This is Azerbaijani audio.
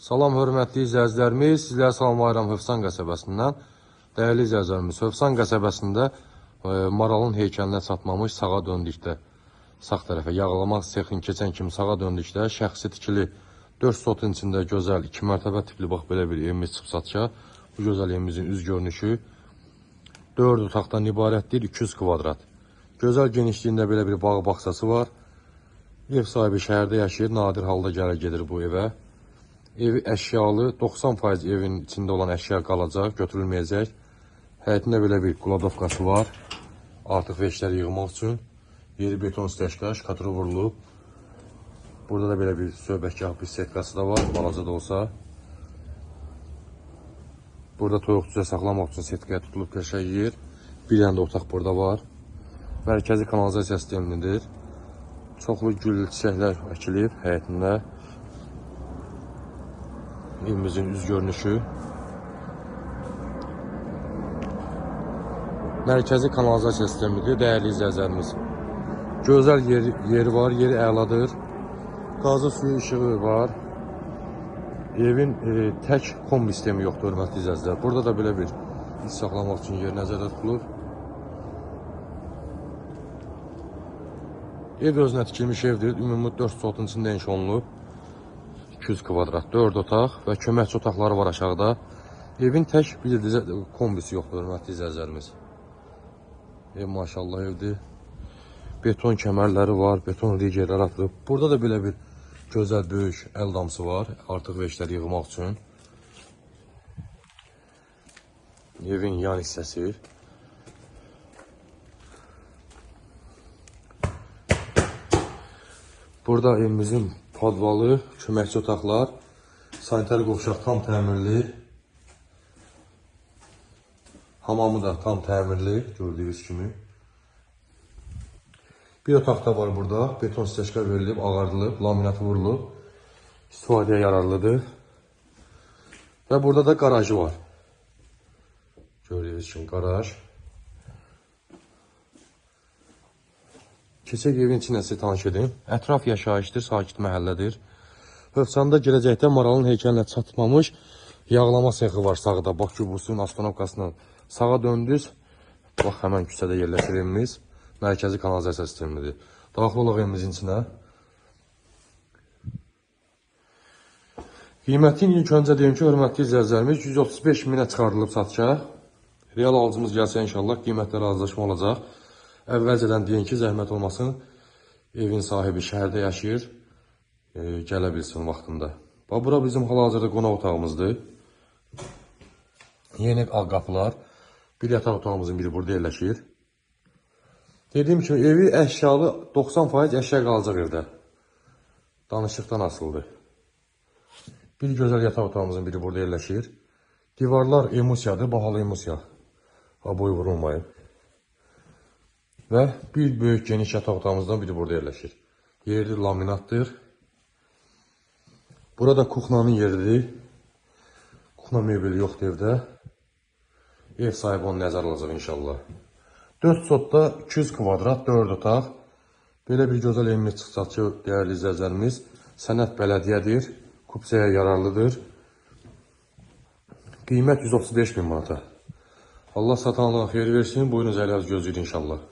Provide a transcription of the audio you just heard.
Salam, hörmətli izləyicilərimiz, sizləri salamlayıram Hövsan qəsəbəsindən. Dəyərli izləyicilərimiz, Hövsan qəsəbəsində maralın heykəlinə çatmamış sağa döndükdə, sağ tərəfə yağlamaq sexini keçən kimi sağa döndükdə şəxsi tikili 4 sotun içində gözəl 2 mərtəbə tipli bax belə bir evimiz çıxıb satışa. Bu gözəl evimizin üz görünüşü 4 otaqdan ibarətdir, 200 kvadrat. Gözəl genişliyində belə bir bağ bağçası var. Ev sahibi şəhərdə yaşayır, nadir halda gəlir gedir bu evə. Evi əşyalı, 90% evin içində olan əşya qalacaq, götürülməyəcək. Həyətində belə bir qladovkası var. Artıq veşləri yığmaq üçün. Yeri beton stəşka, şkaturu vurulub. Burada da belə bir söhbətgah bir setkası da var, balaca da olsa. Burada toyuq cüzə saxlamaq üçün setkaya tutulub qəşəng yer. Bir dənə də otaq burada var. Mərkəzi kanalizasiya sistemidir. Çoxlu gül çiçəklər əkilib həyətində. Evimizin üz görünüşü. Mərkəzi kanalizasiya sistemidir, dəyərli izləyicilərimiz. Gözəl yeri var, yeri əladır. Qazı suyu işığı var. Evin tək kombi sistemi yoxdur, hörmətli izləyicilər. Burada da belə bir iş saxlamaq üçün yer nəzərdə tutulur. Ev özünə tikilmiş evdir. Ümumi 4 sotun içində inşa olunub. 200 kvadrat, 4 otaq və köməkçi otaqları var aşağıda. Evin tək bir kombisi yoxdur, hörmətli izləyicilərimiz. Ev maşallah evdir. Beton kəmərləri var, beton rigerlər atılıb. Burada da belə bir gözəl böyük əl damcısı var, artıq veşləri yığmaq üçün. Evin yan hissəsi. Burada evimizin podvalı, köməkçi otaqlar, sanitar qovşaq tam təmirli, hamamı da tam təmirli, gördüyünüz kimi. Bir otaq da var burada, beton stəşka verilib, ağardılıb, laminatı vurulub, istifadəyə yararlıdır. Və burada da qarajı var. Gördüyünüz kimi qaraj. Keçək evin içinə sizə tanış edim. Ətraf yaşayışdır, sakit məhəllədir. Hövsanda gələcəkdə maralın heykəlinə çatmamış yağlama sexi var sağda. Bakı busunun astanovkasından sağa döndünüz. Bax, həmən küçədə yerləşir evimiz. Mərkəzi kanalizasiya sistemidir. Daxil olaq evimizin içinə. Qiymətin ilk öncə deyim ki, hörmətli izləyicilərimiz 135 minə çıxarılıb satışa. Real alıcımız gəlsə inşallah qiymətlər razılaşma olacaq. Əvvəlcədən deyin ki, zəhmət olmasın, evin sahibi şəhərdə yaşayır, gələ bilsin vaxtında. Bura bizim hal-hazırda qonaq otağımızdır. Yeni ağ qapılar, bir yataq otağımızın biri burada yerləşir. Dediyim kimi, evi əşyalı 90% əşya qalacaq evdə. Danışıqdan asılıdır. Bir gözəl yataq otağımızın biri burada yerləşir. Divarlar emusiyadır, bahalı emusiya. Boy vurulmayıb. Və bir böyük geniş yataq otağımızdan biri burada yerləşir. Yeri laminatdır. Burada kuxnanın yeridir. Kuxna mebeli yoxdur evdə. Ev sahibi onu nəzər alacaq inşallah. 4 sotda 200 kvadrat, 4 otaq. Belə bir gözəl evimiz çıxacaq, dəyərli izləyicilərimiz. Sənət bələdiyyədir. Kupsəyə yararlıdır. Qiymət 135 min manata. Allah satanlığa xeyir versin. Buyurunuz, əliniz gözləyir inşallah.